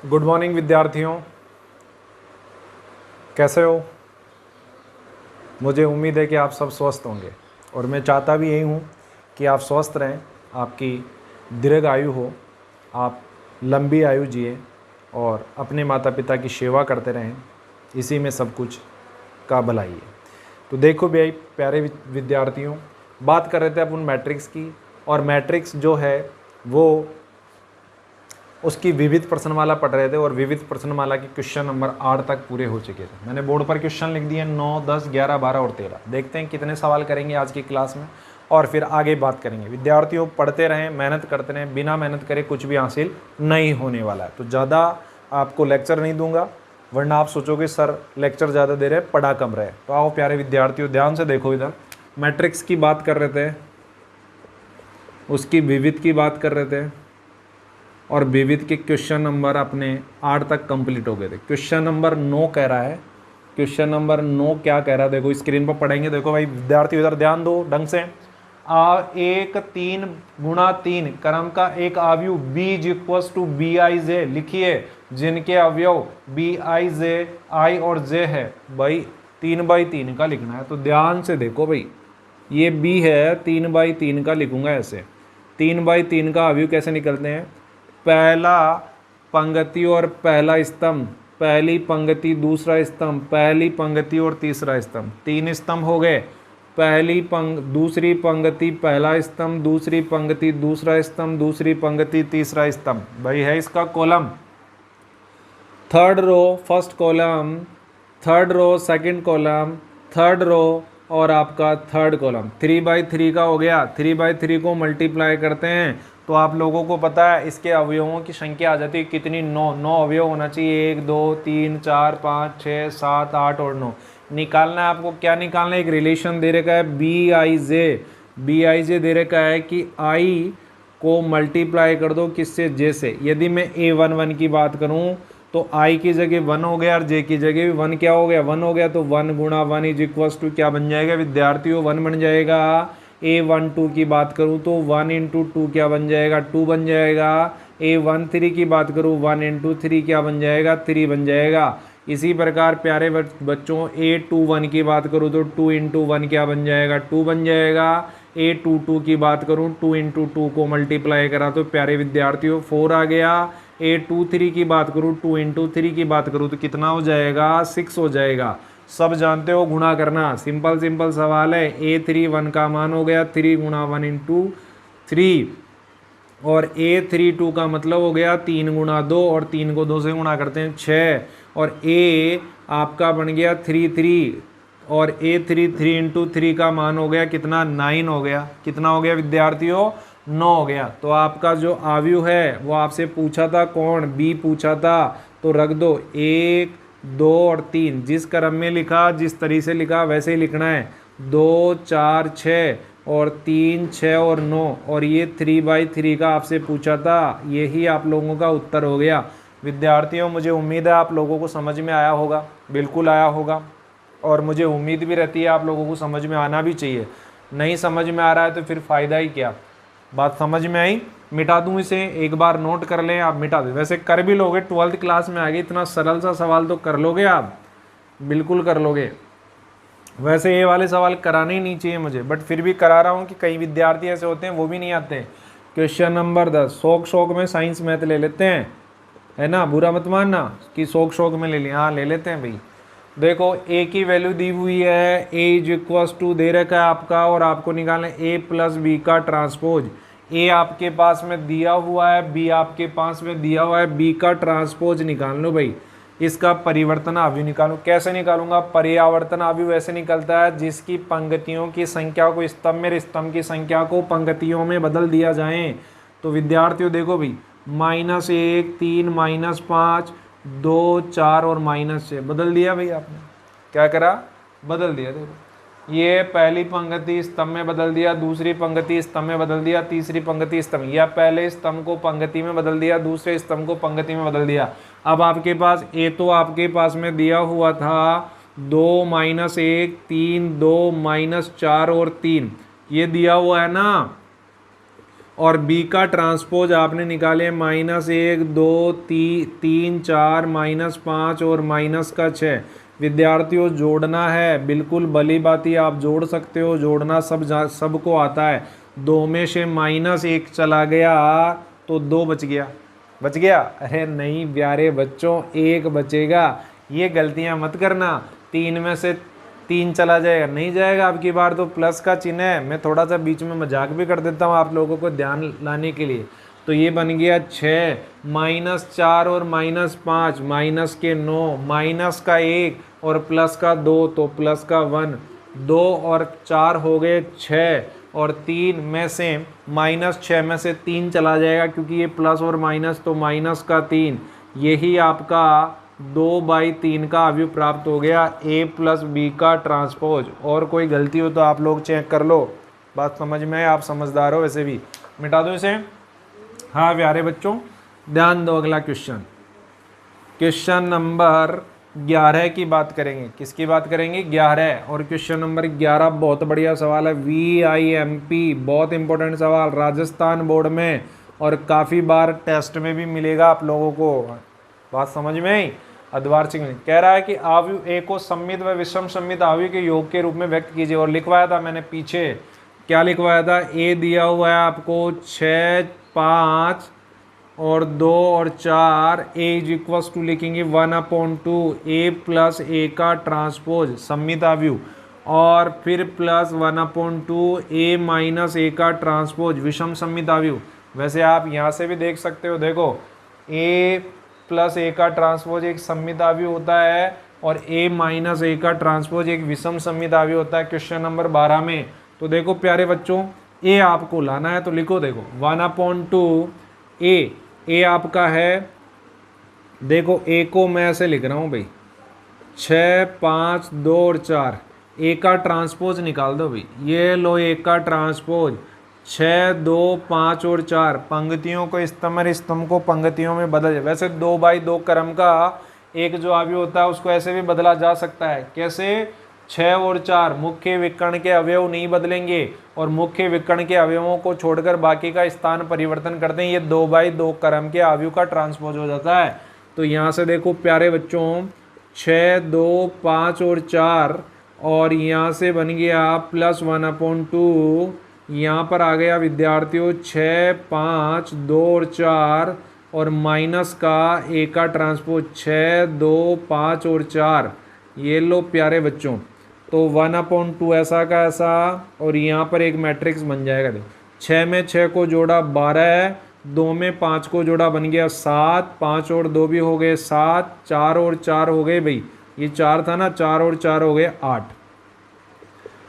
Good morning विद्यार्थियों, कैसे हो। मुझे उम्मीद है कि आप सब स्वस्थ होंगे और मैं चाहता भी यही हूँ कि आप स्वस्थ रहें, आपकी दीर्घ आयु हो, आप लंबी आयु जिए और अपने माता पिता की सेवा करते रहें। इसी में सब कुछ का भलाई है। तो देखो भाई प्यारे विद्यार्थियों, बात कर रहे थे अपन मैट्रिक्स की, और मैट्रिक्स जो है वो उसकी विविध प्रश्नमाला पढ़ रहे थे और विविध प्रश्नमाला के क्वेश्चन नंबर 8 तक पूरे हो चुके थे। मैंने बोर्ड पर क्वेश्चन लिख दिए 9, 10, 11, 12 और 13। देखते हैं कितने सवाल करेंगे आज की क्लास में और फिर आगे बात करेंगे। विद्यार्थियों पढ़ते रहें, मेहनत करते रहें, बिना मेहनत करे कुछ भी हासिल नहीं होने वाला है। तो ज़्यादा आपको लेक्चर नहीं दूंगा, वरना आप सोचोगे सर लेक्चर ज़्यादा दे रहे, पढ़ा कम रहे। तो आओ प्यारे विद्यार्थियों ध्यान से देखो, इधर मैट्रिक्स की बात कर रहे थे, उसकी विविध की बात कर रहे थे और विविध के क्वेश्चन नंबर अपने 8 तक कंप्लीट हो गए थे। क्वेश्चन नंबर 9 कह रहा है, क्वेश्चन नंबर 9 क्या कह रहा है देखो स्क्रीन पर पढ़ेंगे। देखो भाई विद्यार्थी इधर ध्यान दो ढंग से। 1 3 गुणा 3 क्रम का एक अवयव b equals to B I J लिखिए, जिनके अवयव बी आई जे आई और जे है। भाई 3/3 का लिखना है, तो ध्यान से देखो भाई, ये b है, 3/3 का लिखूंगा ऐसे। 3/3 का अवयव कैसे निकलते हैं? पहला पंक्ति और पहला स्तंभ, पहली पंक्ति दूसरा स्तंभ, पहली पंक्ति और तीसरा स्तंभ, 3 स्तंभ हो गए। दूसरी पंक्ति पहला स्तंभ, दूसरी पंक्ति दूसरा स्तंभ, दूसरी पंक्ति तीसरा स्तंभ। भाई है इसका column, third row first column, third row second column, third row और आपका थर्ड कॉलम। 3/3 का हो गया। 3/3 को मल्टीप्लाई करते हैं तो आप लोगों को पता है इसके अवयवों की संख्या आ जाती है कितनी? 9 अवयव होना चाहिए। 1 2 3 4 5 6 7 8 और 9 निकालना है आपको। क्या निकालना है? एक रिलेशन दे रखा है बी आई जे दे रखा है कि आई को मल्टीप्लाई कर दो किससे? जे से। यदि मैं A11 की बात करूं तो आई की जगह 1 हो गया और जे की जगह भी 1 क्या हो गया? 1 हो गया। तो 1 गुणा 1 इज इक्वल्स टू क्या बन जाएगा विद्यार्थियों? 1 बन जाएगा। A12 की बात करूं तो 1 इंटू 2 क्या बन जाएगा? 2 बन जाएगा। A13 की बात करूं 1 इंटू 3 क्या बन जाएगा? 3 बन जाएगा। इसी प्रकार प्यारे बच्चों A21 की बात करूं तो 2 इंटू 1 क्या बन जाएगा? 2 बन जाएगा। A22 की बात करूं 2 इंटू 2 को मल्टीप्लाई करा तो प्यारे विद्यार्थियों 4 आ गया। A23 की बात करूं 2 इंटू 3 की बात करूं तो कितना हो जाएगा? 6 हो जाएगा। सब जानते हो गुणा करना, सिंपल सिंपल सवाल है। A31 का मान हो गया 3 गुणा 1 इंटू 3 और A32 का मतलब हो गया 3 गुणा 2 और 3 को 2 से गुणा करते हैं 6 और A आपका बन गया 3 और A33 इंटू 3 का मान हो गया कितना? 9 हो गया। कितना हो गया विद्यार्थियों? 9 हो गया। तो आपका जो आयु है वो आपसे पूछा था कौन? B पूछा था, तो रख दो 1 2 और 3। जिस क्रम में लिखा, जिस तरीके से लिखा वैसे ही लिखना है। 2 4 6 और 3 6 और 9 और ये 3/3 का आपसे पूछा था। यही आप लोगों का उत्तर हो गया। विद्यार्थियों मुझे उम्मीद है आप लोगों को समझ में आया होगा, बिल्कुल आया होगा, और मुझे उम्मीद भी रहती है आप लोगों को समझ में आना भी चाहिए। नहीं समझ में आ रहा है तो फिर फ़ायदा ही क्या। बात समझ में आई? मिटा दूं इसे, एक बार नोट कर लें, आप मिटा दें। वैसे कर भी लोगे, 12th क्लास में आ गए, इतना सरल सा सवाल तो कर लोगे आप, बिल्कुल कर लोगे। वैसे ये वाले सवाल कराने ही नहीं चाहिए मुझे, बट फिर भी करा रहा हूँ कि कई विद्यार्थी ऐसे होते हैं वो भी नहीं आते। क्वेश्चन नंबर 10, शौक में साइंस मैथ ले लेते हैं, है ना, बुरा मत मानना कि शौक में ले लिया। हाँ ले लेते हैं भाई। देखो ए की वैल्यू दी हुई है, ए इज इक्वल्स टू दे रखा है आपका, और आपको निकालना है ए प्लस बी का ट्रांसपोज। ए आपके पास में दिया हुआ है, बी आपके पास में दिया हुआ है, बी का ट्रांसपोज निकाल लो भाई। इसका परिवर्तन अवयव निकालो। कैसे निकालूंगा? परिवर्तन अवयव वैसे निकलता है जिसकी पंक्तियों की संख्या को स्तंभ में, स्तंभ की संख्या को पंक्तियों में बदल दिया जाए। तो विद्यार्थियों देखो भाई, -1 3 -5 2 4 और -6 बदल दिया भाई आपने। क्या करा? बदल दिया। देखो ये पहली पंक्ति स्तंभ में बदल दिया, दूसरी पंक्ति स्तंभ में बदल दिया, तीसरी पंक्ति स्तंभ, या पहले स्तंभ को पंक्ति में बदल दिया, दूसरे स्तंभ को पंक्ति में बदल दिया। अब आपके पास ए तो आपके पास में दिया हुआ था 2 -1 3 2 -4 और 3, ये दिया हुआ है ना। और बी का ट्रांसपोज आपने निकाले -1 2 3 4 -5 और -6। विद्यार्थियों जोड़ना है, बिल्कुल भली बाती आप जोड़ सकते हो, जोड़ना सबको आता है। 2 में से -1 चला गया तो 2 बच गया, बच गया? अरे नहीं प्यारे बच्चों, 1 बचेगा। ये गलतियां मत करना। 3 में से 3 चला जाएगा, नहीं जाएगा। अब की बार तो प्लस का चिन्ह है। मैं थोड़ा सा बीच में मजाक भी कर देता हूँ आप लोगों को ध्यान लाने के लिए। तो ये बन गया 6 -4 और -5 माइनस के 9 माइनस का 1 और प्लस का 2 तो प्लस का 1। 2 और 4 हो गए 6 और 3 में से -6 में से 3 चला जाएगा क्योंकि ये प्लस और माइनस तो माइनस का 3। यही आपका 2/3 का अवयव प्राप्त हो गया A + B का ट्रांसपोज। और कोई गलती हो तो आप लोग चेक कर लो। बात समझ में है? आप समझदार हो वैसे भी। मिटा दो इसे। हाँ प्यारे बच्चों ध्यान दो, अगला क्वेश्चन नंबर 11 की बात करेंगे। किसकी बात करेंगे? 11। और क्वेश्चन नंबर 11 बहुत बढ़िया सवाल है, VIMP, बहुत इंपॉर्टेंट सवाल राजस्थान बोर्ड में और काफ़ी बार टेस्ट में भी मिलेगा आप लोगों को। बात समझ में आई? अद्वार सिंह कह रहा है कि अवयव ए को सममित व विषम सममित अवयव के योग के रूप में व्यक्त कीजिए। और लिखवाया था मैंने पीछे, क्या लिखवाया था? ए दिया हुआ है आपको 6 5 और 2 और 4। ए इज इक्वल टू लिखेंगे 1/2 A + A का ट्रांसपोज सममित अवयव और फिर प्लस 1/2 A - A का ट्रांसपोज विषम सममित अवयव। वैसे आप यहाँ से भी देख सकते हो, देखो A + A का ट्रांसपोज एक सममित अवयव होता है और A - A का ट्रांसपोज एक विषम सममित अवयव होता है क्वेश्चन नंबर 12 में। तो देखो प्यारे बच्चों A आपको लाना है तो लिखो, देखो 1/2 A आपका है, देखो A को मैं ऐसे लिख रहा हूँ भाई 6 5 2 और 4। A का ट्रांसपोज निकाल दो भाई, ये लो A का ट्रांसपोज 6 2 5 और 4। पंक्तियों को स्तंभ को पंक्तियों में बदल जाए। वैसे 2/2 क्रम का एक जो अवयव होता है उसको ऐसे भी बदला जा सकता है। कैसे? 6 और 4 मुख्य विकर्ण के अवयव नहीं बदलेंगे और मुख्य विकर्ण के अवयवों को छोड़कर बाकी का स्थान परिवर्तन करते हैं। ये 2/2 क्रम के अवयव का ट्रांसपोज हो जाता है। तो यहाँ से देखो प्यारे बच्चों 6 2 5 और 4 और यहाँ से बन गया +1/2। यहाँ पर आ गया विद्यार्थियों 6 5 2 और 4 और माइनस का A का ट्रांसपोज 6 2 5 और 4। ये लो प्यारे बच्चों, तो 1/2 ऐसा का ऐसा और यहाँ पर एक मैट्रिक्स बन जाएगा। देखो 6 में 6 को जोड़ा 12 है, 2 में 5 को जोड़ा बन गया 7, 5 और 2 भी हो गए 7, 4 और 4 हो गए भाई, ये 4 था ना, 4 और 4 हो गए 8।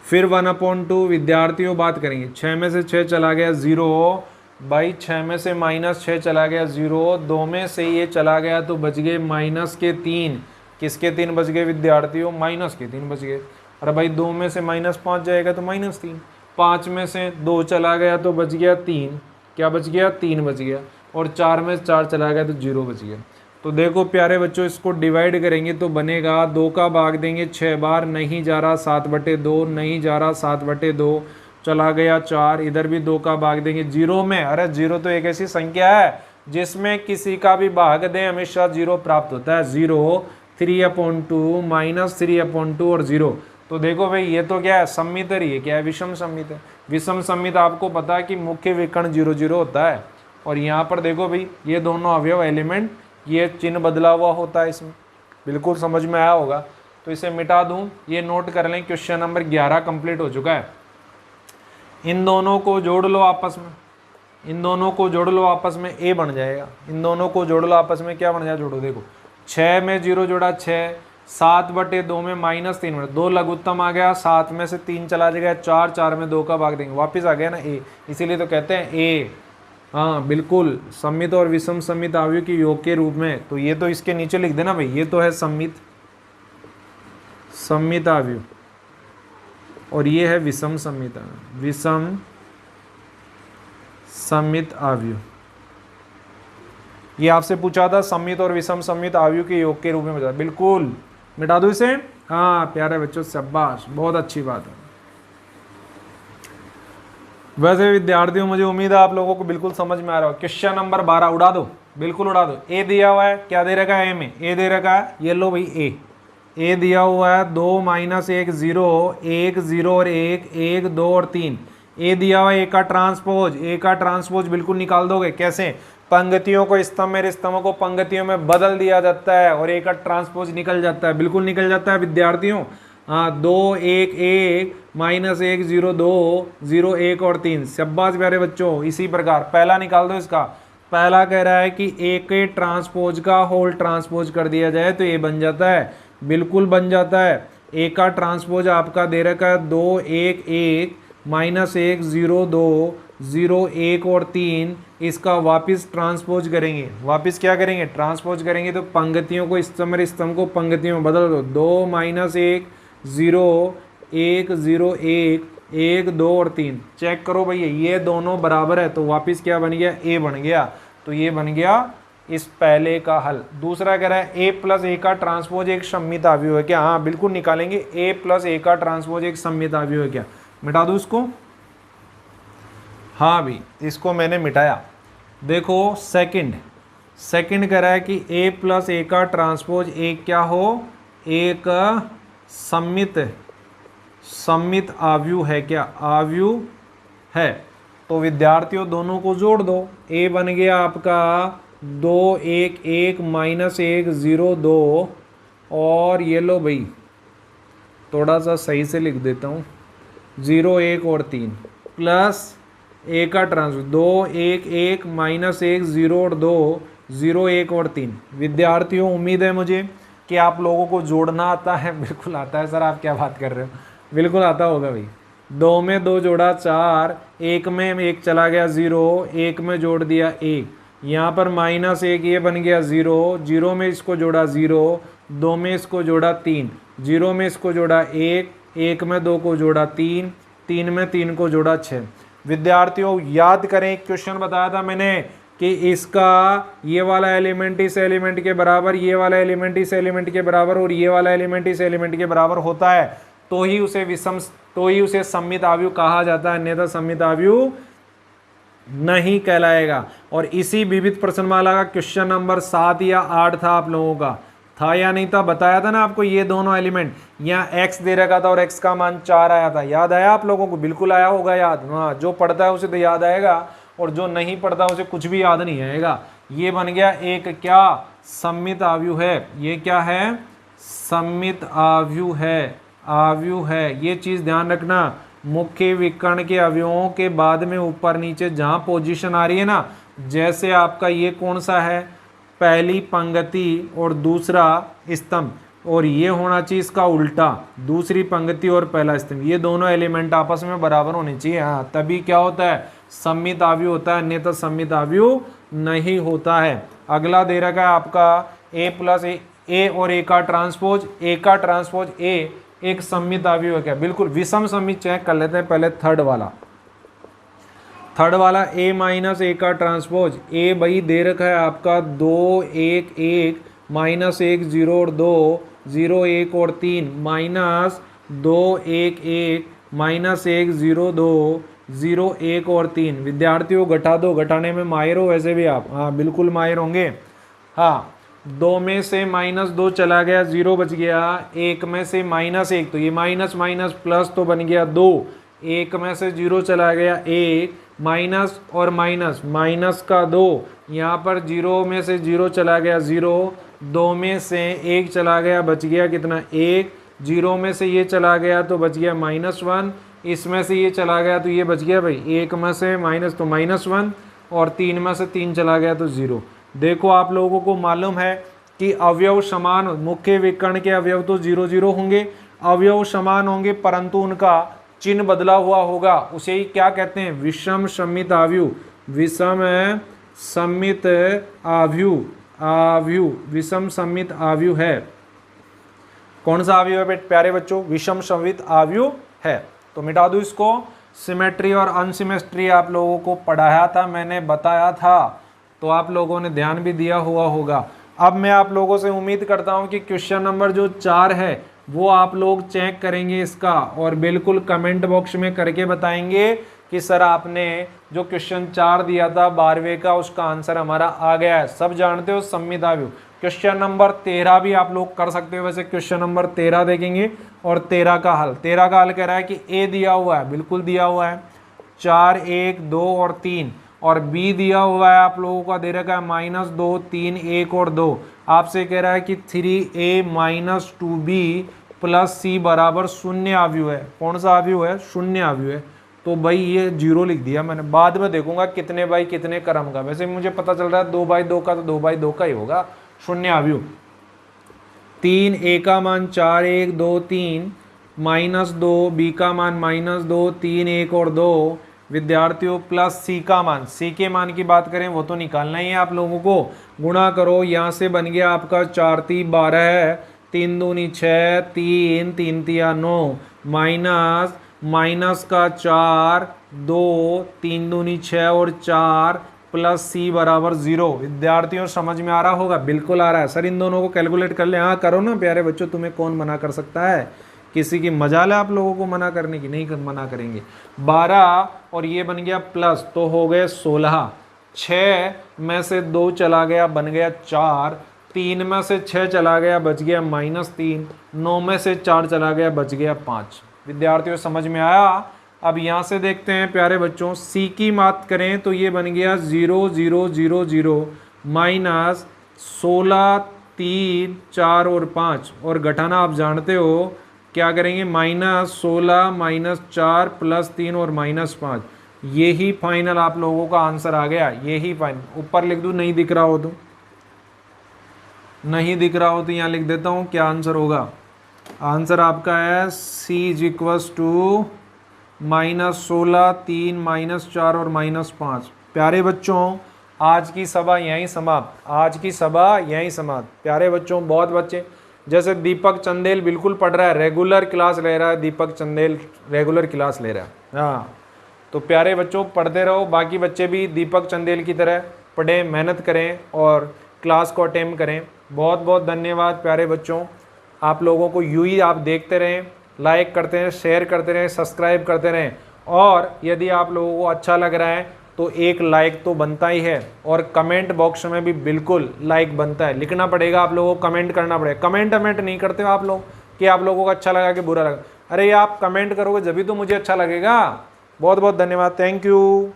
फिर 1/2 विद्यार्थियों बात करेंगे, 6 में से 6 चला गया 0 भाई, 6 में से -6 चला गया 0, 2 में से ये चला गया तो बच गए -3। किसके 3 बच गए विद्यार्थियों? माइनस के 3 बच गए। अरे भाई 2 में से -5 जाएगा तो -3, 5 में से 2 चला गया तो बच गया 3, क्या बच गया? 3 बच गया। और 4 में 4 चला गया तो 0 बच गया। तो देखो प्यारे बच्चों इसको डिवाइड करेंगे तो बनेगा 2 का भाग देंगे 6 बार, नहीं जा रहा 7/2, नहीं जा रहा 7/2, चला गया 4। इधर भी 2 का भाग देंगे 0 में। अरे 0 तो एक ऐसी संख्या है जिसमें किसी का भी भाग दें हमेशा 0 प्राप्त होता है। 0 3/2 -3/2 और 0। तो देखो भाई ये तो क्या है? सममित है। ये क्या है? विषम सममित है। विषम सममित आपको पता है कि मुख्य विकर्ण 0 0 होता है। और यहाँ पर देखो भाई ये दोनों अवयव एलिमेंट, ये चिन्ह बदला हुआ होता है इसमें। बिल्कुल समझ में आया होगा। तो इसे मिटा दूं, ये नोट कर लें। क्वेश्चन नंबर 11 कंप्लीट हो चुका है। इन दोनों को जोड़ लो आपस में, इन दोनों को जोड़ लो आपस में, A बन जाएगा। इन दोनों को जोड़ लो आपस में, क्या बन जाएगा? जोड़ो, देखो 6 में 0 जोड़ा 6, 7/2 में -3, 2 लघुत्तम आ गया, 7 में से 3 चला जाएगा 4, 4 में 2 का भाग देंगे, वापस आ गया ना A। इसीलिए तो कहते हैं A, हाँ बिल्कुल, सममित और विषम सममित अवयव के योग के रूप में। तो ये तो इसके नीचे लिख देना भाई, ये तो है सममित अवयव और ये है विषम सममित अवयव, विषम सममित अवयव। ये आपसे पूछा था सममित और विषम सममित अवयव के योग के रूप में बता, बिल्कुल मिटा दो इसे। हाँ प्यारे बच्चों शाबाश, बहुत अच्छी बात है। वैसे विद्यार्थियों मुझे उम्मीद है आप लोगों को बिल्कुल समझ में आ रहा हो। क्वेश्चन नंबर 12 उड़ा दो, बिल्कुल उड़ा दो। ए दिया हुआ है, क्या दे रखा है ए में, ए दे रखा है, ये लो भाई ए दिया हुआ है 2 -1 0 1 0 और 1 1 2 और 3। ए दिया हुआ है, ए का ट्रांसपोज बिल्कुल निकाल दोगे। कैसे, पंक्तियों को स्तंभ में, स्तंभों को पंक्तियों में बदल दिया जाता है और ए का ट्रांसपोज निकल जाता है, बिल्कुल निकल जाता है विद्यार्थियों। हाँ, 2 1 1 -1 0 2 0 1 और 3। शाबाश प्यारे बच्चों। इसी प्रकार पहला निकाल दो इसका। पहला कह रहा है कि ए के ट्रांसपोज का होल ट्रांसपोज कर दिया जाए तो ये बन जाता है, बिल्कुल बन जाता है। ए का ट्रांसपोज आपका दे रखा है 2 1 1 -1 0 2 0 1 और 3। इसका वापस ट्रांसपोज करेंगे, वापस क्या करेंगे, ट्रांसपोज करेंगे तो पंक्तियों को स्तंभ को पंक्तियों में बदल दो। 2 -1 0 1 0 1 1 2 और 3। चेक करो भैया, ये दोनों बराबर है तो वापस क्या बन गया, ए बन गया। तो ये बन गया इस पहले का हल। दूसरा कह रहा है ए प्लस ए का ट्रांसपोज एक सममित अवयव है क्या। हाँ बिल्कुल निकालेंगे, ए प्लस ए का ट्रांसपोज एक सममित अवयव है क्या। मिटा दूं इसको, हाँ भी इसको मैंने मिटाया। देखो सेकंड कह रहा है कि ए प्लस ए का ट्रांसपोज एक क्या हो, एक सममित अवयव है क्या, अवयव है। तो विद्यार्थियों दोनों को जोड़ दो। ए बन गया आपका 2 1 1 -1 0 2 और ये लो भाई थोड़ा सा सही से लिख देता हूँ 0 1 और 3 प्लस ए का ट्रांसपोज 2 1 1 -1 0 और 2 0 1 और 3। विद्यार्थियों उम्मीद है मुझे कि आप लोगों को जोड़ना आता है। बिल्कुल आता है सर, आप क्या बात कर रहे हो, बिल्कुल आता होगा भाई। 2 में 2 जोड़ा 4, 1 में 1 चला गया 0, 1 में जोड़ दिया 1, यहाँ पर -1 ये बन गया 0, 0 में इसको जोड़ा 0, 2 में इसको जोड़ा 3, 0 में इसको जोड़ा 1, 1 में 2 को जोड़ा 3, 3 में 3 को जोड़ा 6। विद्यार्थियों याद करें, क्वेश्चन बताया था मैंने कि इसका ये वाला एलिमेंट इस एलिमेंट के बराबर, ये वाला एलिमेंट इस एलिमेंट के बराबर और ये वाला एलिमेंट इस एलिमेंट के बराबर होता है तो ही उसे सममित अवयव कहा जाता है, अन्यथा सममित अवयव नहीं कहलाएगा। और इसी विविध प्रश्नमाला का क्वेश्चन नंबर 7 या 8 था, आप लोगों का था या नहीं था, बताया था ना आपको। ये दोनों एलिमेंट, यहाँ x दे रखा था और x का मान 4 आया था, याद आया आप लोगों को, बिल्कुल आया होगा याद। हाँ, जो पढ़ता है उसे तो याद आएगा और जो नहीं पढ़ता उसे कुछ भी याद नहीं आएगा। ये बन गया एक क्या, सममित अवयव है। ये क्या है, सममित अवयव है। ये चीज ध्यान रखना, मुख्य विकर्ण के अवयवों के बाद में ऊपर नीचे जहां पोजीशन आ रही है ना, जैसे आपका ये कौन सा है, पहली पंक्ति और दूसरा स्तंभ, और ये होना चाहिए इसका उल्टा, दूसरी पंक्ति और पहला स्तंभ, ये दोनों एलिमेंट आपस में बराबर होने चाहिए। हाँ, तभी क्या होता है, सममित अवयव होता है, अन्यथा सममित अवयव नहीं होता है। अगला दे रखा है आपका ए प्लस ए और ए का ट्रांसपोज ए एक सममित अवयव है क्या, बिल्कुल विषम सममित। चेक कर लेते हैं पहले थर्ड वाला ए माइनस ए का ट्रांसपोज। ए भाई दे रखा है आपका 2 1 1 -1 0 और 2 0 1 और 3 -2 1 1 -1 0 2 0 1 और 3। विद्यार्थियों घटा दो, घटाने में माहिर हो वैसे भी आप, हाँ बिल्कुल माहिर होंगे। हाँ, 2 में से -2 चला गया, 0 बच गया। 1 में से -1 तो ये माइनस माइनस प्लस तो बन गया 2। 1 में से 0 चला गया 1, माइनस और माइनस का 2, यहाँ पर 0 में से 0 चला गया 0, 2 में से 1 चला गया, बच गया कितना 1, 0 में से ये चला गया तो बच गया -1, इसमें से ये चला गया तो ये बच गया भाई 1 में से माइनस तो -1 और 3 में से 3 चला गया तो 0। देखो आप लोगों को मालूम है कि अवयव समान, मुख्य विकर्ण के अवयव तो 0 0 होंगे, अवयव समान होंगे परंतु उनका चिन्ह बदला हुआ होगा, उसे ही क्या कहते हैं, विषम सममित अवयव। विषम सममित अवयव, विषम सममित अवयव है। कौन सा अवयव है प्यारे बच्चों, विषम सममित अवयव है। तो मिटा दूं इसको। सिमेट्री और अनसिमेट्री आप लोगों को पढ़ाया था, मैंने बताया था, तो आप लोगों ने ध्यान भी दिया हुआ होगा। अब मैं आप लोगों से उम्मीद करता हूं कि क्वेश्चन नंबर जो 4 है वो आप लोग चेक करेंगे इसका, और बिल्कुल कमेंट बॉक्स में करके बताएंगे कि सर आपने जो क्वेश्चन 4 दिया था 12वें का, उसका आंसर हमारा आ गया है। सब जानते हो सम्मिदा व्यू। क्वेश्चन नंबर 13 भी आप लोग कर सकते हो। वैसे क्वेश्चन नंबर 13 देखेंगे और 13 का हल, 13 का हल कह रहा है कि ए दिया हुआ है, बिल्कुल दिया हुआ है 4, 1, 2 और 3, और बी दिया हुआ है आप लोगों का दे रखा है -2, 3, 1 और 2। आपसे कह रहा है कि 3a - 2b + c बराबर शून्य आव्यूह है। कौन सा आव्यूह है? शून्य आव्यूह है। तो भाई ये 0 लिख दिया मैंने, बाद में देखूंगा कितने बाई कितने क्रम का। वैसे मुझे पता चल रहा है 2/2 का, तो 2/2 का ही होगा शून्य आव्यूह। 3 a का मान 4, 1, 2, 3 -2, b का मान -2, 3, 1 और 2 विद्यार्थियों प्लस सी का मान। सी के मान की बात करें वो तो निकालना ही है आप लोगों को। गुणा करो, यहाँ से बन गया आपका 4 × 3 = 12, 3 × 2 = 6, 3, 3 × 3 = 9, माइनस का 4, 2, 3 × 2 = 6 और 4 प्लस सी बराबर 0। विद्यार्थियों समझ में आ रहा होगा? बिल्कुल आ रहा है। सर इन दोनों को कैलकुलेट कर ले। हाँ करो ना प्यारे बच्चों, तुम्हें कौन मना कर सकता है? किसी की मजाल है आप लोगों को मना करने की? नहीं मना करेंगे। 12 और ये बन गया प्लस, तो हो गए 16। 6 में से 2 चला गया, बन गया 4। 3 में से 6 चला गया, बच गया -3। 9 में से 4 चला गया, बच गया 5। विद्यार्थियों समझ में आया? अब यहाँ से देखते हैं प्यारे बच्चों, सी की बात करें तो ये बन गया 0, 0, 0, 0 -16, 3, 4 और 5। और घटाना आप जानते हो क्या करेंगे? -16 - 4 + 3 और -5। यही फाइनल आप लोगों का आंसर आ गया। यही फाइनल। ऊपर लिख दूं? नहीं दिख रहा हो तो, नहीं दिख रहा हो तो यहाँ लिख देता हूँ क्या आंसर होगा। आंसर आपका है C = -16, 3, -4 और -5। प्यारे बच्चों आज की सभा यहीं समाप्त। आज की सभा यहीं समाप्त। प्यारे बच्चों बहुत बच्चे, जैसे दीपक चंदेल बिल्कुल पढ़ रहा है, रेगुलर क्लास ले रहा है। दीपक चंदेल रेगुलर क्लास ले रहा है। हाँ तो प्यारे बच्चों पढ़ते रहो। बाकी बच्चे भी दीपक चंदेल की तरह पढ़ें, मेहनत करें और क्लास को अटेम्प्ट करें। बहुत बहुत धन्यवाद प्यारे बच्चों। आप लोगों को यूं ही आप देखते रहें, लाइक करते रहें, शेयर करते रहें, सब्सक्राइब करते रहें। और यदि आप लोगों को अच्छा लग रहा है तो एक लाइक तो बनता ही है, और कमेंट बॉक्स में भी बिल्कुल लाइक बनता है। लिखना पड़ेगा आप लोगों को, कमेंट करना पड़ेगा। कमेंट नहीं करते हो आप लोग कि आप लोगों को अच्छा लगा कि बुरा लगा। अरे आप कमेंट करोगे जब भी तो मुझे अच्छा लगेगा। बहुत बहुत धन्यवाद। Thank you.